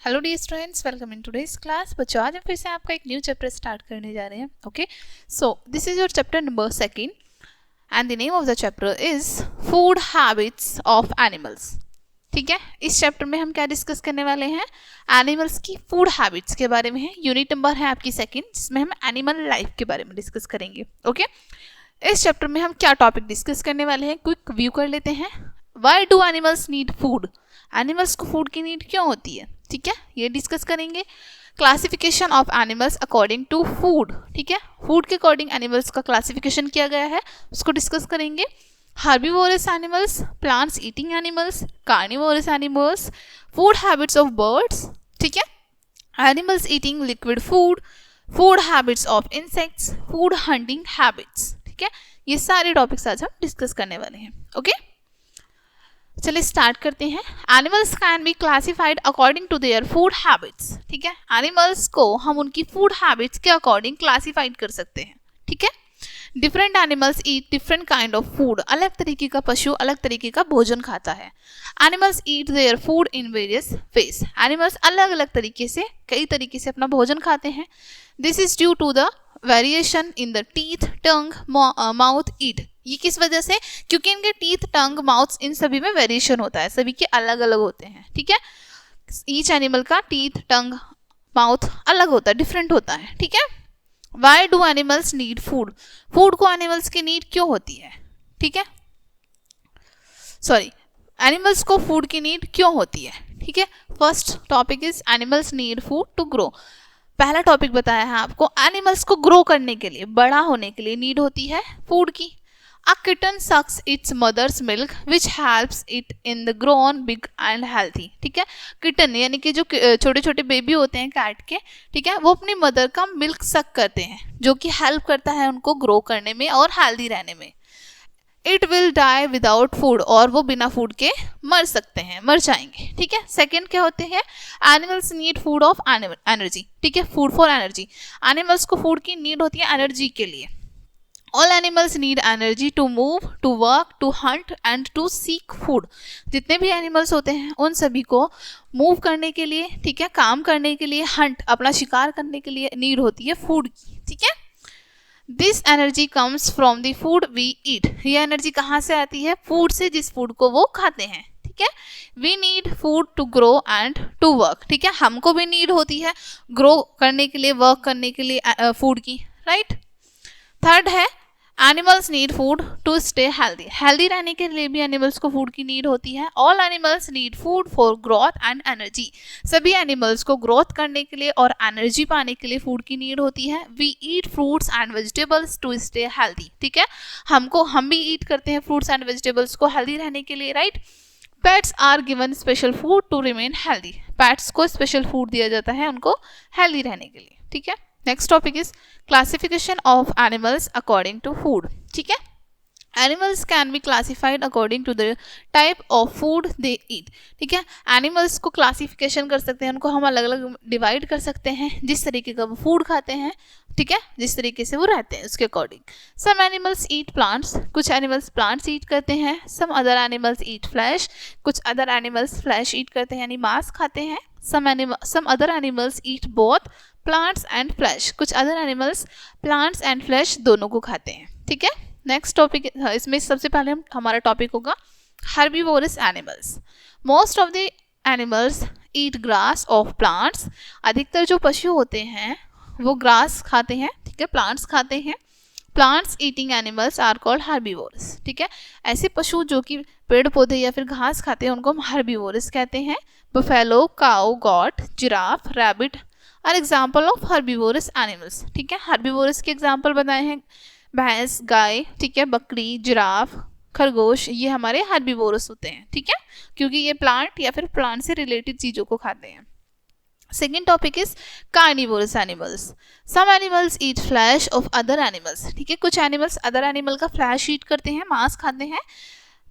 Hello dear students, welcome in today's class. बच्चों, आज हम फिर से आपका एक न्यू चैप्टर स्टार्ट करने जा रहे हैं। Okay, so this is your chapter number 2 and the name of the chapter is food habits of animals. ठीक है, इस चैप्टर में हम क्या डिस्कस करने वाले हैं? एनिमल्स की फूड हैबिट्स के बारे में है। यूनिट नंबर है आपकी 2, जिसमें हम एनिमल लाइफ के बारे में डिस्कस करेंगे। ओके, इस चैप्टर में हम क्या टॉपिक डिस्कस करने वाले हैं, क्विक व्यू कर लेते हैं। Why do animals need food? Animals को फूड की नीड क्यों होती है? ठीक है, ये डिस्कस करेंगे। Classification of animals according to food. ठीक है, फूड के अकॉर्डिंग एनिमल्स का क्लासिफिकेशन किया गया है, उसको डिस्कस करेंगे। Herbivorous animals, plants eating animals, carnivorous animals, food habits of birds. ठीक है, animals eating liquid food, food habits of insects, food hunting habits. ठीक है, ये सारे टॉपिक्स आज हम डिस्कस करने वाले हैं। ओके, चलिए स्टार्ट करते हैं। Animals can be classified according to their food habits. ठीक है, एनिमल्स को हम उनकी फूड हैबिट्स के अकॉर्डिंग क्लासिफाइड कर सकते हैं। ठीक है, different animals eat different kind of food. अलग तरीके का पशु अलग तरीके का भोजन खाता है। Animals eat their food in various ways. Animals अलग अलग तरीके से, कई तरीके से अपना भोजन खाते हैं। This is due to the variation in the teeth, tongue, mouth, eat. ये किस वजह से? क्योंकि इनके टीथ, टंग, माउथ, इन सभी में वेरिएशन होता है, सभी के अलग अलग होते हैं। ठीक है, ईच एनिमल का टीथ, टंग, माउथ अलग होता है, डिफरेंट होता है। ठीक है, why do animals need food? Food को एनिमल्स की नीड क्यों होती है? ठीक है, सॉरी, एनिमल्स को फूड की नीड क्यों होती है? ठीक है, first topic is animals need food to grow. पहला टॉपिक बताया है आपको, एनिमल्स को ग्रो करने के लिए, बड़ा होने के लिए नीड होती है फूड की। A kitten sucks its mother's milk which helps it in the grown big and healthy। ठीक है, किटन यानी कि जो छोटे छोटे बेबी होते हैं कैट के, ठीक है, वो अपनी मदर का मिल्क सक करते हैं, जो कि हेल्प करता है उनको ग्रो करने में और हेल्दी रहने में। It will die without food, और वो बिना फूड के मर सकते हैं, मर जाएंगे। ठीक है, सेकेंड क्या होते हैं? Animals need food of energy. ठीक है, फूड फॉर एनर्जी। एनिमल्स को फूड की नीड होती है एनर्जी के लिए। All animals need energy to move, to work, to hunt and to seek food। जितने भी एनिमल्स होते हैं उन सभी को मूव करने के लिए, ठीक है, काम करने के लिए, हंट अपना शिकार करने के लिए नीड होती है फूड की। ठीक है, this energy comes from the food we eat. ये एनर्जी कहाँ से आती है? फूड से, जिस फूड को वो खाते हैं। ठीक है, we need food to grow and to work. ठीक है, हमको भी नीड होती है ग्रो करने के लिए, वर्क करने के लिए फूड की। राइट, थर्ड है animals need food to stay healthy. Healthy रहने के लिए भी एनिमल्स को फूड की नीड होती है। All animals need food for growth and energy. सभी एनिमल्स को ग्रोथ करने के लिए और एनर्जी पाने के लिए फूड की नीड होती है। We eat fruits and vegetables to stay healthy. ठीक है, हम भी ईट करते हैं फ्रूट्स एंड वेजिटेबल्स को हेल्दी रहने के लिए। Right, pets are given special food to remain healthy. Pets को स्पेशल फूड दिया जाता है उनको हेल्दी रहने के लिए। ठीक है, next topic is classification of animals according to food. ठीक है, animals can be classified according to the type of food they eat. ठीक है, एनिमल्स को क्लासिफिकेशन कर सकते हैं, उनको हम अलग अलग डिवाइड कर सकते हैं जिस तरीके का वो फूड खाते हैं। ठीक है, जिस तरीके से वो रहते हैं उसके according. Some animals eat plants, कुछ एनिमल्स प्लांट्स ईट करते हैं। Some other animals eat flesh, कुछ अदर एनिमल्स फ्लैश ईट करते हैं यानी मांस खाते हैं। Some other animals eat both plants and flesh, कुछ other animals plants and flesh दोनों को खाते हैं। ठीक है, नेक्स्ट टॉपिक, इसमें सबसे पहले हमारा टॉपिक होगा herbivorous animals. Most of the animals eat grass of plants. अधिकतर जो पशु होते हैं वो ग्रास खाते हैं। ठीक है, प्लांट्स खाते हैं। Plants eating animals are called herbivorous. ठीक है, ऐसे पशु जो कि पेड़ पौधे या फिर घास खाते हैं उनको हम हर्बीवोरस कहते हैं। Buffalo, cow, goat, giraffe, rabbit are example of herbivorous animals. ठीक है, हर्बीवोरस के एग्जाम्पल बताए हैं भैंस, गाय, ठीक है, बकरी, जिराफ, खरगोश, ये हमारे हर्बीवोरस होते हैं। ठीक है, क्योंकि ये प्लांट या फिर प्लांट से रिलेटेड चीज़ों को खाते हैं। Second topic is carnivorous animals. Some animals eat flesh of other animals. ठीक है, कुछ एनिमल्स अदर एनिमल का फ्लैश ईट करते हैं, मांस खाते हैं।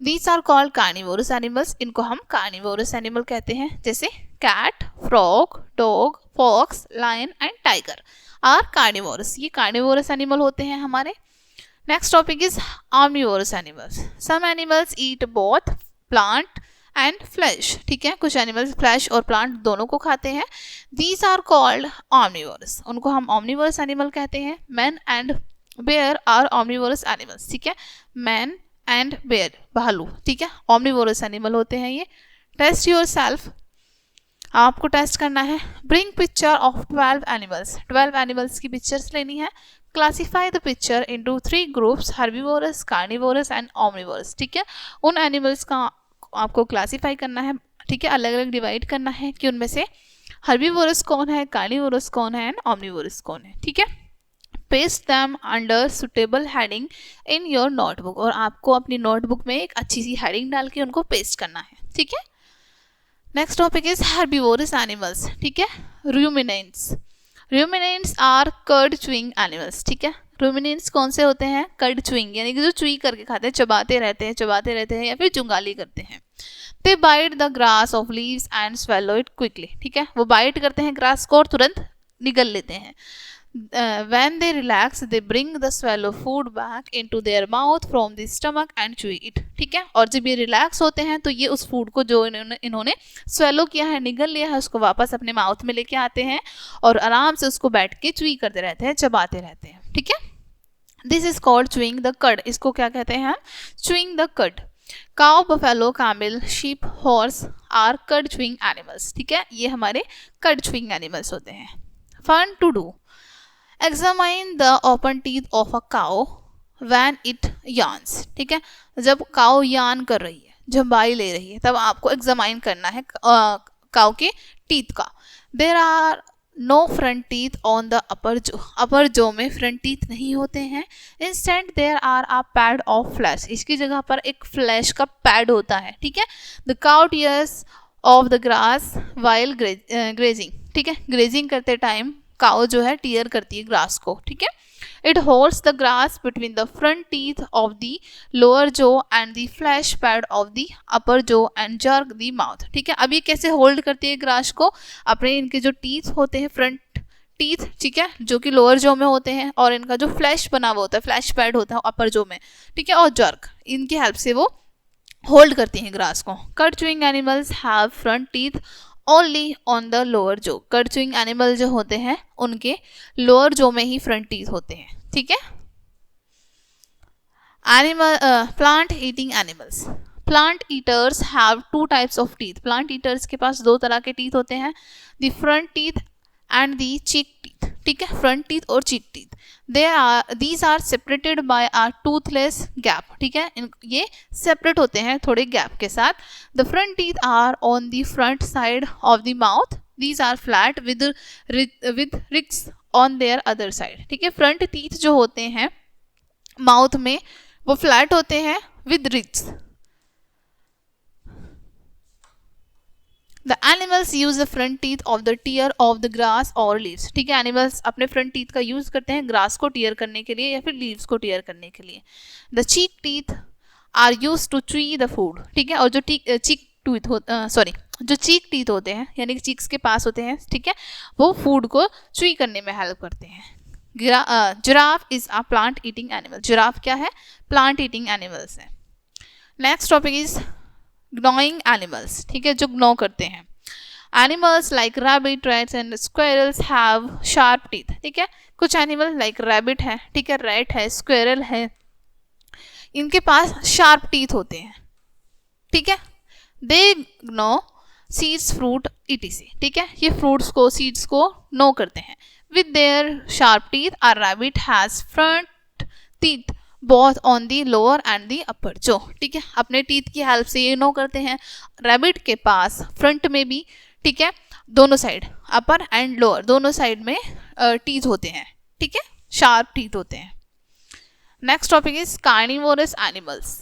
These are called carnivorous animals. इनको हम कार्निवोरस एनिमल कहते हैं। जैसे cat, frog, dog, fox, lion and tiger are carnivorous. ये कार्निवोरस एनिमल होते हैं हमारे। Next topic is omnivorous animals. Some animals eat both plant and flesh, ठीक है, कुछ एनिमल्स फ्लैश और प्लांट दोनों को खाते हैं. दीज आर कॉल्ड ऑमनिवोरस, उनको हम ऑमनिवोरस एनिमल कहते हैं. Man and bear are omnivorous animals, ठीक है, मैन एंड बेयर भालू, ठीक है, ऑमनिवोरस एनिमल होते हैं ये. टेस्ट योर सेल्फ, आपको टेस्ट करना है. Bring picture of 12 animals, 12 animals की पिक्चर्स लेनी है. Classify the picture into 3 groups, herbivorous, carnivorous and omnivorous, ठीक है. उन एनिमल्स का आपको क्लासीफाई करना है, ठीक है, अलग अलग डिवाइड करना है कि उनमें से हर्बीवोरस कौन है, कार्निवोरस कौन है एंड ओमनिवोरस कौन है, ठीक है. Paste them under suitable heading in your notebook, और आपको अपनी नोटबुक में एक अच्छी सी हेडिंग डाल के उनको पेस्ट करना है, ठीक है. Next topic is herbivorous animals, ठीक है. Ruminants, ruminants are cud chewing animals, ठीक है. रूमिनेंट्स कौन से होते हैं, कर्ड च्यूइंग, यानी कि जो च्यूई करके खाते हैं, चबाते रहते हैं या फिर चुंगाली करते हैं. They bite the grass of leaves and swallow it quickly, ठीक है, वो बाइट करते हैं ग्रास को और तुरंत निगल लेते हैं. When they relax, they bring the swallow food back into their mouth from the stomach and chew it, ठीक है. और जब ये रिलैक्स होते हैं तो ये उस फूड को जो इन्होंने स्वेलो किया है, निगल लिया है, उसको वापस अपने माउथ में लेके आते हैं और आराम से उसको बैठ के च्यूई करते रहते हैं, चबाते रहते हैं, ठीक है. This is called chewing the cud, इसको क्या कहते हैं हम, chewing the cud. Cow, buffalo, camel, sheep, horse are cud chewing animals, ठीक है, ये हमारे कड च्यूइंग एनिमल्स होते हैं. Fun to do, Examine the open teeth of a cow when it yawns, ठीक है. जब काउ यान कर रही है, झंबाई ले रही है, तब आपको एग्जामाइन करना है काउ के टीथ का. There are no front teeth on the upper jaw में फ्रंट टीथ नहीं होते हैं. Instead there are a pad of flesh, इसकी जगह पर एक फ्लैश का पैड होता है, ठीक है. The cow tears of the grass while grazing, ठीक है, ग्रेजिंग करते टाइम काउ जो है टीयर करती है ग्रास को, ठीक है. It holds the grass between the front teeth of the lower jaw and the flesh pad of the upper jaw and jerk the mouth, ठीक है. अब ये कैसे होल्ड करती है ग्रास को, अपने इनके जो टीथ होते हैं फ्रंट टीथ, ठीक है, जो कि लोअर जो में होते हैं, और इनका जो फ्लैश बना हुआ होता है, फ्लैश पैड होता है अपर जो में, ठीक है, और जर्क, इनकी हेल्प से वो होल्ड करती हैं ग्रास को. Cut chewing animals have front teeth only on the lower जो, कट च्यूइंग एनिमल जो होते हैं उनके लोअर जो में ही फ्रंट टीथ होते हैं, ठीक है. Animal plant eating animals, plant eaters have 2 types of teeth, plant eaters के पास 2 तरह के टीथ होते हैं. The front teeth and the cheek teeth, ठीक है, फ्रंट टीथ और cheek teeth. These are separated by a toothless gap, ठीक है, ये सेपरेट होते हैं थोड़े गैप के साथ. The front teeth are on the front side of the mouth, these are flat with ridges on their other side, ठीक है. फ्रंट टीथ जो होते हैं माउथ में वो फ्लैट होते हैं विद रिक्स. The animals use the front teeth of the tear of the grass or leaves, ठीक है, एनिमल्स अपने फ्रंट टीथ का यूज करते हैं ग्रास को टीयर करने के लिए या फिर लीव्स को टीयर करने के लिए. The cheek teeth are used to chew the food, ठीक है, और जो जो चीक टीथ होते हैं यानी कि चीक्स के पास होते हैं, ठीक है, वो फूड को च्यूई करने में हेल्प करते हैं. Giraffe is a plant eating animal, giraffe क्या है, प्लांट ईटिंग एनिमल्स है. Next topic is gnawing animals, ठीक है, जो ग्नो करते हैं. Animals like rabbit, rats and squirrels have sharp teeth, ठीक है, कुछ एनिमल लाइक रैबिट है, ठीक है, रैट है, स्क्वेरल है, इनके पास शार्प टीथ होते हैं, ठीक है. दे ग्नो सीड्स, फ्रूट etc, ठीक है, ये फ्रूट्स को सीड्स को नो करते हैं. With their sharp teeth a rabbit has front teeth both on the lower and the upper jaw, ठीक है, अपने टीथ की हेल्प से ये नो करते हैं. रैबिट के पास फ्रंट में भी, ठीक है, दोनों साइड अपर एंड लोअर दोनों साइड में टीथ होते हैं, ठीक है, शार्प टीथ होते हैं. Next topic is carnivorous animals.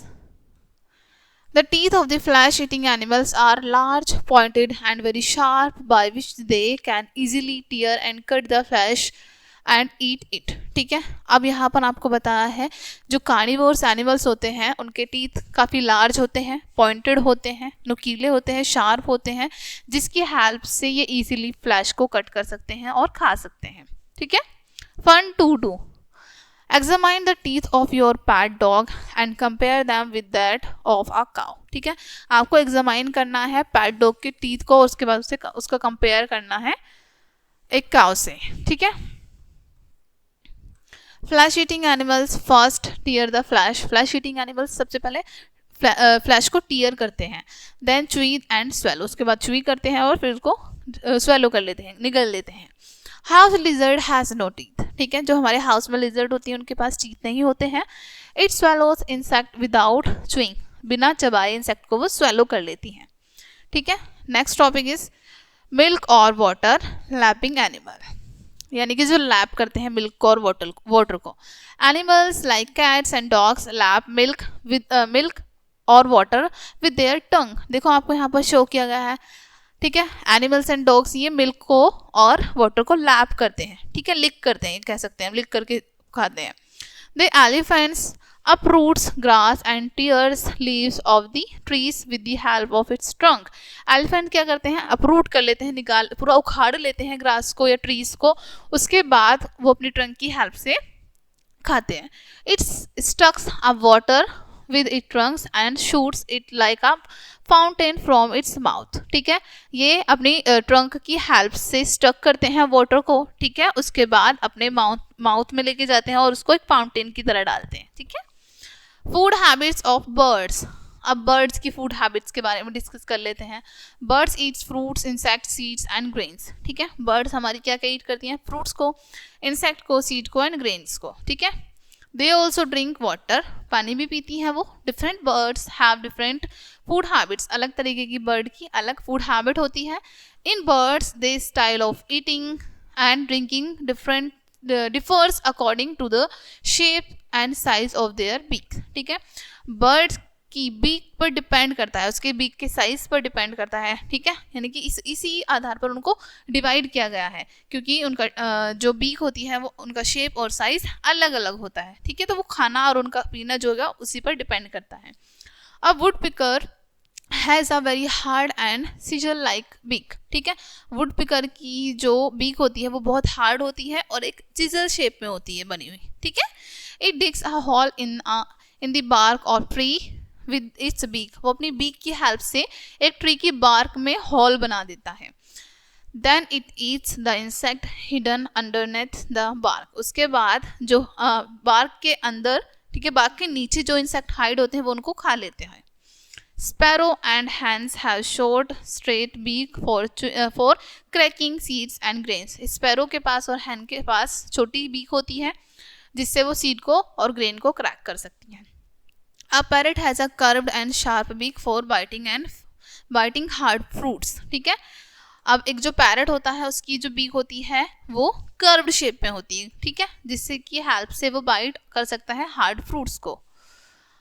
The teeth of the flesh-eating animals are large, pointed and very sharp by which they can easily tear and cut the flesh and eat it, ठीक है. अब यहाँ पर आपको बताया है जो कार्निवोरस एनिमल्स होते हैं उनके टीथ काफ़ी लार्ज होते हैं, पॉइंटेड होते हैं, नुकीले होते हैं, शार्प होते हैं, जिसकी हेल्प से ये इजीली फ्लैश को कट कर सकते हैं और खा सकते हैं, ठीक है. Fun to do, Examine the teeth of your pet dog and compare them with that of a cow. ठीक है, आपको एग्जामाइन करना है पैट डॉग के टीथ को और उसके बाद उसका कंपेयर करना है एक काउ से. ठीक है. Flesh eating animals first tier the flash. Flesh eating animals सबसे पहले फ्लैश को टीयर करते हैं. देन च्यूई एंड स्वेलो, उसके बाद च्यूई करते हैं और फिर उसको स्वेलो कर लेते हैं, निगल लेते हैं. House lizard has no teeth. ठीक है, जो हमारे हाउस में लिजर्ड होती हैं उनके पास टीथ नहीं होते हैं. It swallows insect without chewing. बिना चबाए इंसेक्ट को वो स्वेलो कर लेती हैं. ठीक है. नेक्स्ट टॉपिक इज मिल्क और वाटर लैपिंग एनिमल, यानी कि जो लैप करते हैं मिल्क और वाटर को. Animals like cats and dogs lap milk और वाटर विद देयर टंग. देखो आपको यहाँ पर शो किया गया है. ठीक है, एनिमल्स एंड डॉग्स ये मिल्क को और वाटर को लैप करते हैं. ठीक है, लिक करते हैं, कह सकते हैं लिक करके खाते हैं. The elephants uproots grass and tears leaves of the trees with the help of its trunk. Elephant क्या करते हैं, अप्रूट कर लेते हैं, निकाल पूरा उखाड़ लेते हैं ग्रास को या ट्रीज को, उसके बाद वो अपनी ट्रंक की हेल्प से खाते हैं. It sucks up water with its trunks and shoots it like a fountain from its mouth. ठीक है, ये अपनी ट्रंक की हेल्प से स्टक करते हैं वाटर को. ठीक है, उसके बाद अपने माउथ में लेके जाते हैं और उसको एक फाउंटेन की तरह डालते हैं. ठीक है. Food habits of birds. अब बर्ड्स की फूड हैबिट्स के बारे में डिस्कस कर लेते हैं. Birds Yeats fruits, insect, seeds and grains. ठीक है, बर्ड्स हमारी क्या क्या ईट करती हैं, फ्रूट्स को, इंसेक्ट को, सीड को एंड ग्रेन्स को. ठीक है. They also drink water. पानी भी पीती हैं वो. Different birds have different food habits. अलग तरीके की बर्ड की अलग फूड हैबिट होती है. In birds the style of eating and drinking differs according to the shape and size of their beak. ठीक है, बर्ड्स की बीक पर डिपेंड करता है, उसके बीक के साइज पर डिपेंड करता है. ठीक है, यानी कि इसी आधार पर उनको डिवाइड किया गया है, क्योंकि उनका जो बीक होती है वो उनका शेप और साइज अलग अलग होता है. ठीक है, तो वो खाना और उनका पीना जो होगा उसी पर डिपेंड करता है. अब woodpecker has a very hard and scissor like beak. ठीक है, वुड पिकर की जो बीक होती है वो बहुत हार्ड होती है और एक सीजर शेप में होती है बनी हुई. ठीक है. It digs a hole in the bark of tree with its beak. वो अपनी बीक की हेल्प से एक ट्री की बार्क में होल बना देता है. Then it eats the insect hidden underneath the bark. उसके बाद जो बार्क के अंदर, ठीक है, बार्क के नीचे जो इंसेक्ट हाइड होते हैं वो उनको खा लेते हैं. Sparrow and hens have short, straight beak for cracking seeds and grains. Sparrow के पास और hen के पास छोटी बीक होती है जिससे वो सीड को और ग्रेन को क्रैक कर सकती हैं. A parrot has a curved and sharp beak for biting hard fruits. ठीक है, अब एक जो पैरट होता है उसकी जो बीक होती है वो कर्व्ड शेप में होती है. ठीक है, जिससे कि हेल्प से वो बाइट कर सकता है हार्ड फ्रूट्स को.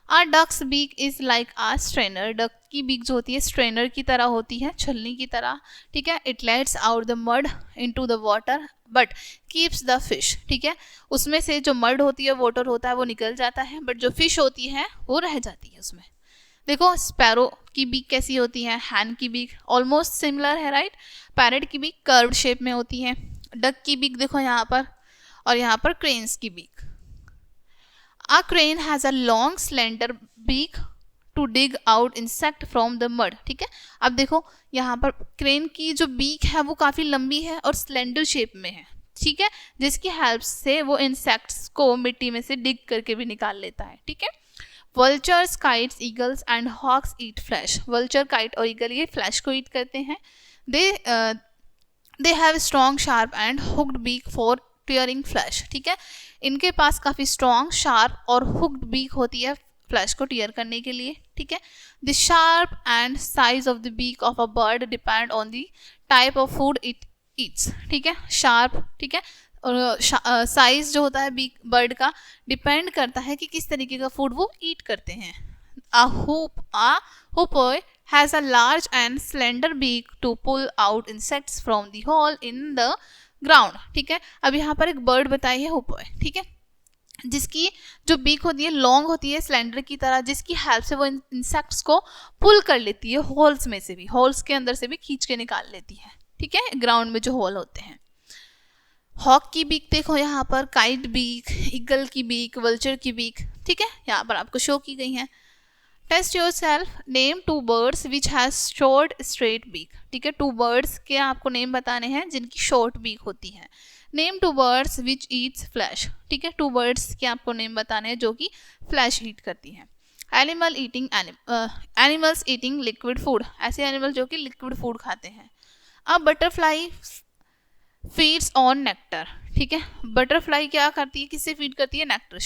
A duck's beak is like a strainer. Duck की बीक जो होती है स्ट्रेनर की तरह होती है, छलनी की तरह. ठीक है. It lets out the mud into the water but keeps the fish. ठीक है, उसमें से जो मड होती है, वाटर होता है, वो निकल जाता है, बट जो फिश होती है वो रह जाती है उसमें. देखो स्पैरो की बीक कैसी होती है, हैन की बीक ऑलमोस्ट सिमिलर है, राइट. पैरट की बीक कर्व्ड शेप में होती है. डक की बीक देखो यहाँ पर, और यहाँ पर क्रेन्स की beak. A crane has a long slender beak to dig out insect from the mud. ठीक है, अब देखो यहाँ पर क्रेन की जो बीक है वो काफ़ी लंबी है और स्लेंडर शेप में है. ठीक है, जिसकी हेल्प से वो इंसेक्ट्स को मिट्टी में से डिग करके भी निकाल लेता है. ठीक है. Vultures, kites, eagles and hawks eat flesh. Vulture, kite और eagle ये फ्लैश को ईट करते हैं. They have strong, sharp and hooked beak for tearing flesh. ठीक है, इनके पास काफ़ी स्ट्रॉन्ग, शार्प और हुक्ड बीक होती है फ्लैश को टीयर करने के लिए. ठीक है. The sharp and size of the beak of a bird depend on the type of food it eats. ठीक है, शार्प, ठीक है, और साइज जो होता है बीक बर्ड का डिपेंड करता है कि किस तरीके का फूड वो ईट करते हैं. A hoopoe has a large and slender beak to pull out insects from the hole in the ground. ठीक है, अब यहाँ पर एक बर्ड बताई है hoopoe. ठीक है, जिसकी जो बीक होती है लॉन्ग होती है, स्लेंडर की तरह, जिसकी हेल्प से वो इंसेक्ट्स को पुल कर लेती है होल्स में से भी, होल्स के अंदर से भी खींच के निकाल लेती है. ठीक है, ग्राउंड में जो होल होते हैं. हॉक की बीक देखो यहाँ पर, काइट बीक, ईगल की बीक, वल्चर की बीक, ठीक है, यहाँ पर आपको शो की गई है। Test yourself, name 2 birds which has short straight beak, ठीक है, 2 birds के आपको नेम बताने हैं जिनकी शॉर्ट बीक होती है। नेम 2 birds विच ईट्स फ्लैश, ठीक है, 2 birds के आपको नेम बताने हैं जो कि फ्लैश ईट करती हैं। एनिमल्स ईटिंग लिक्विड फूड, ऐसे एनिमल जो कि लिक्विड फूड खाते हैं। अब बटरफ्लाई फीड्स ऑन नेक्टर, ठीक है, बटरफ्लाई क्या करती है, किससे फीड करती है, नेक्टर,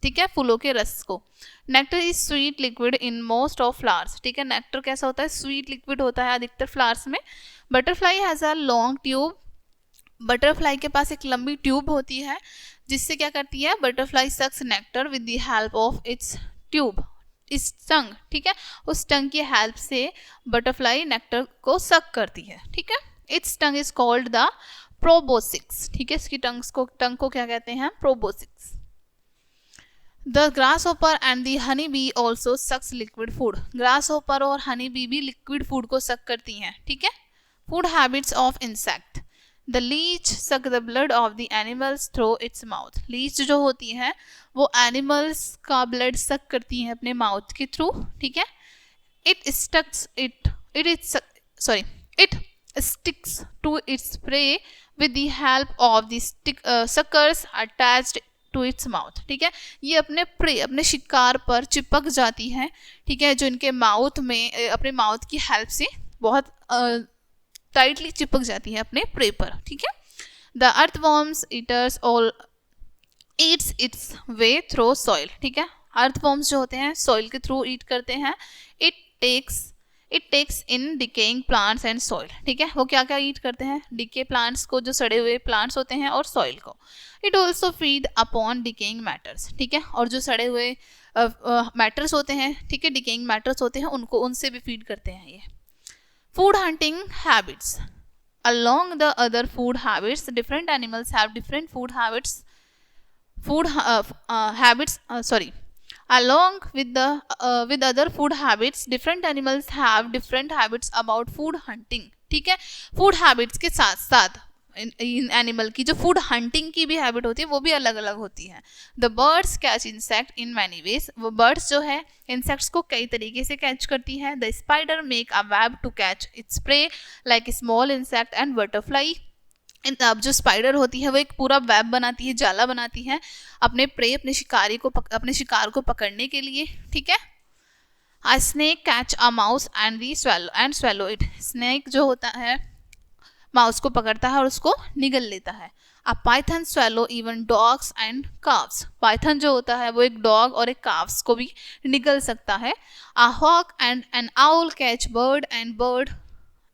ठीक है, फूलों के रस को। Nectar is sweet liquid in most of flowers, ठीक है, नेक्टर कैसा होता है, स्वीट लिक्विड होता है अधिकतर फ्लावर्स में। Butterfly has a long tube, butterfly के पास एक लंबी ट्यूब होती है जिससे क्या करती है, butterfly sucks nectar with the help of its tube, its tongue, ठीक है, उस टंग की हेल्प से बटरफ्लाई नेक्टर को सक करती है, ठीक है। Its tongue is called the proboscis, ठीक है, इसकी टंग को क्या कहते हैं, proboscis. The grasshopper and the honey bee also sucks liquid food, grasshopper और हनी बी भी लिक्विड फूड को सक करती हैं, ठीक है। Food habits of insect, the leech suck the blood of the animals through its mouth, leech जो होती है वो एनिमल्स का ब्लड सक करती हैं अपने माउथ के थ्रू, ठीक है। It sticks to its prey with the help of the suckers attached to its mouth, ठीक है, ये अपने प्रे, अपने शिकार पर चिपक जाती है, ठीक है, जो इनके माउथ में अपने माउथ की हेल्प से बहुत टाइटली चिपक जाती है अपने प्रे पर, ठीक है। The earthworms eaters all Yeats it's way through soil, ठीक है, अर्थवॉर्म्स जो होते हैं सॉइल के थ्रू ईट करते हैं। It takes in decaying plants and soil, ठीक है, वो क्या क्या ईट करते हैं, डिके प्लांट्स को, जो सड़े हुए प्लांट्स होते हैं, और सॉइल को। It also feed upon decaying matters, ठीक है, और जो सड़े हुए मैटर्स होते हैं, ठीक है, डिकेइंग मैटर्स होते हैं, उनको, उनसे भी फीड करते हैं ये। Food hunting habits, along the other food habits different animals have different food habits, along with other food habits different animals have different habits about food hunting, ठीक है, फूड हैबिट्स के साथ साथ इन एनिमल की जो food hunting की भी habit होती है वो भी अलग अलग होती है। The birds catch insect in many ways, वो बर्ड्स जो है इंसेक्ट्स को कई तरीके से कैच करती है। The spider make a web two catch its prey like small insect and butterfly, अब जो स्पाइडर होती है वो एक पूरा वेब बनाती है, जाला बनाती है अपने प्रे, अपने शिकार को पकड़ने के लिए, ठीक है। अ snake catch a mouse and swallow it, snake जो होता है माउस को पकड़ता है और उसको निगल लेता है। A python swallow even dogs and cows, python जो होता है वो एक डॉग और एक काव्स को भी निगल सकता है। A hawk and an owl catch bird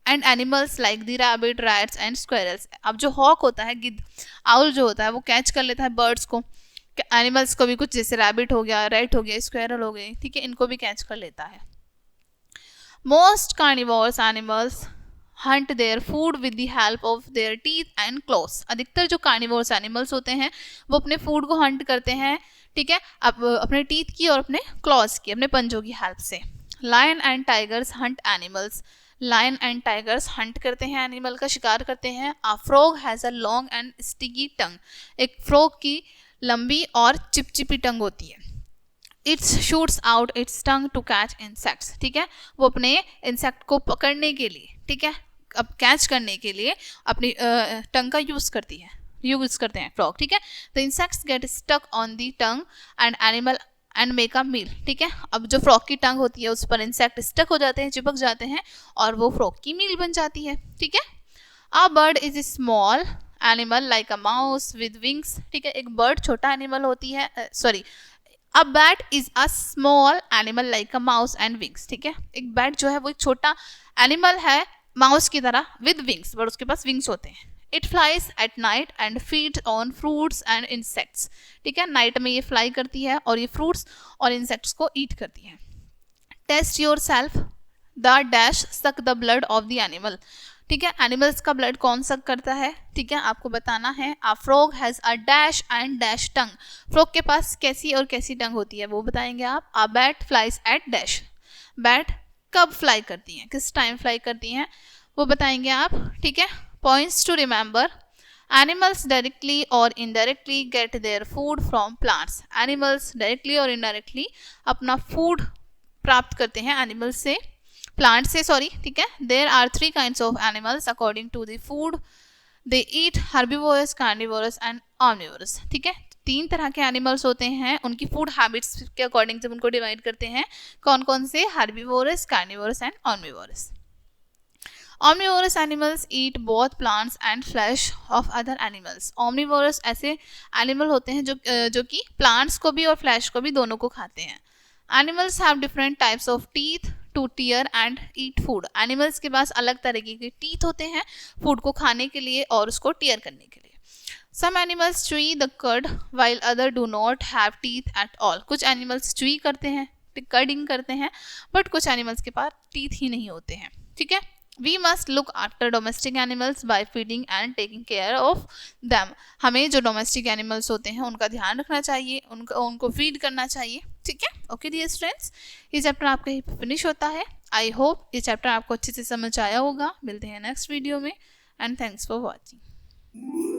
and animals like the rabbit, rats and squirrels, अब जो हॉक होता है, गिद्ध, आउल जो होता है वो कैच कर लेता है बर्ड्स को, एनिमल्स को भी, कुछ जैसे रैबिट हो गया, रैट हो गया, स्क्वेरल हो गए, ठीक है, इनको भी कैच कर लेता है। Most carnivorous animals hunt their food with the help of their teeth and claws, अधिकतर जो कार्निवोरस एनिमल्स होते हैं वो अपने फूड को हंट करते हैं, ठीक है, अपने टीथ की और अपने क्लॉस की, अपने पंजों की हेल्प से। Lion and tigers hunt animals, lion and tigers hunt करते हैं, एनिमल का शिकार करते हैं। A frog has a long and sticky tongue, एक फ्रॉग की लंबी और चिपचिपी टंग होती है। Its shoots out its tongue to catch insects, ठीक है, वो अपने इंसेक्ट को पकड़ने के लिए, ठीक है, अब कैच करने के लिए अपनी टंग का यूज़ करते हैं फ्रॉग, ठीक है। The insects get stuck on the tongue and animal and make a meal, ठीक है, अब जो फ्रॉग की टंग होती है उस पर इंसेक्ट स्टक हो जाते हैं, चिपक जाते हैं और वो फ्रॉग की मील बन जाती है, ठीक है। A bird is small animal like a mouse with wings, ठीक है, एक बर्ड छोटा एनिमल होती है, a bat is a small animal like a mouse and wings, ठीक है, एक बैट जो है वो एक छोटा एनिमल है माउस की तरह विद विंग्स, बट उसके पास विंग्स होते हैं। It flies at night and feed on fruits and insects, ठीक है, नाइट में ये फ्लाई करती है और ये फ्रूट्स और इंसेक्ट्स को ईट करती है। Test yourself, the dash suck the blood of the animal, ठीक है, एनिमल्स का ब्लड कौन सक करता है, ठीक है, आपको बताना है। अ frog has a dash and dash tongue, frog के पास कैसी और कैसी टंग होती है वो बताएंगे आप। A bat flies at dusk, bat कब फ्लाई करती हैं, किस टाइम फ्लाई करती हैं वो बताएंगे आप, ठीक है। Points to remember, animals directly और indirectly get their food from plants. Animals directly और इनडायरेक्टली अपना फूड प्राप्त करते हैं एनिमल्स से, प्लांट से, सॉरी, ठीक है। There are 3 kinds of animals according to the food they eat, herbivorous, carnivorous and omnivorous, ठीक है। 3 तरह के एनिमल्स होते हैं, उनकी फूड हैबिट्स के अकॉर्डिंग जब उनको डिवाइड करते हैं, कौन कौन से, herbivorous, carnivorous and omnivorous. Omnivorous animals eat both plants and flesh of other animals. Omnivorous ऐसे एनिमल होते हैं जो कि प्लांट्स को भी और फ्लैश को भी दोनों को खाते हैं। Animals have different types of teeth to tear and eat food. Animals के पास अलग तरीके के टीथ होते हैं फूड को खाने के लिए और उसको टीयर करने के लिए। Some animals chew the cud while other do not have teeth at all. कुछ एनिमल्स chew करते हैं, कडिंग करते हैं, बट कुछ एनिमल्स के पास टीथ ही नहीं होते हैं, ठीक है। We must look after domestic animals by feeding and taking care of them. हमें जो डोमेस्टिक एनिमल्स होते हैं उनका ध्यान रखना चाहिए, उनको फीड करना चाहिए, ठीक है। ओके डियर स्टूडेंट्स, ये चैप्टर आपका ही फिनिश होता है। आई होप ये चैप्टर आपको अच्छे से समझ आया होगा। मिलते हैं नेक्स्ट वीडियो में एंड थैंक्स फॉर वॉचिंग।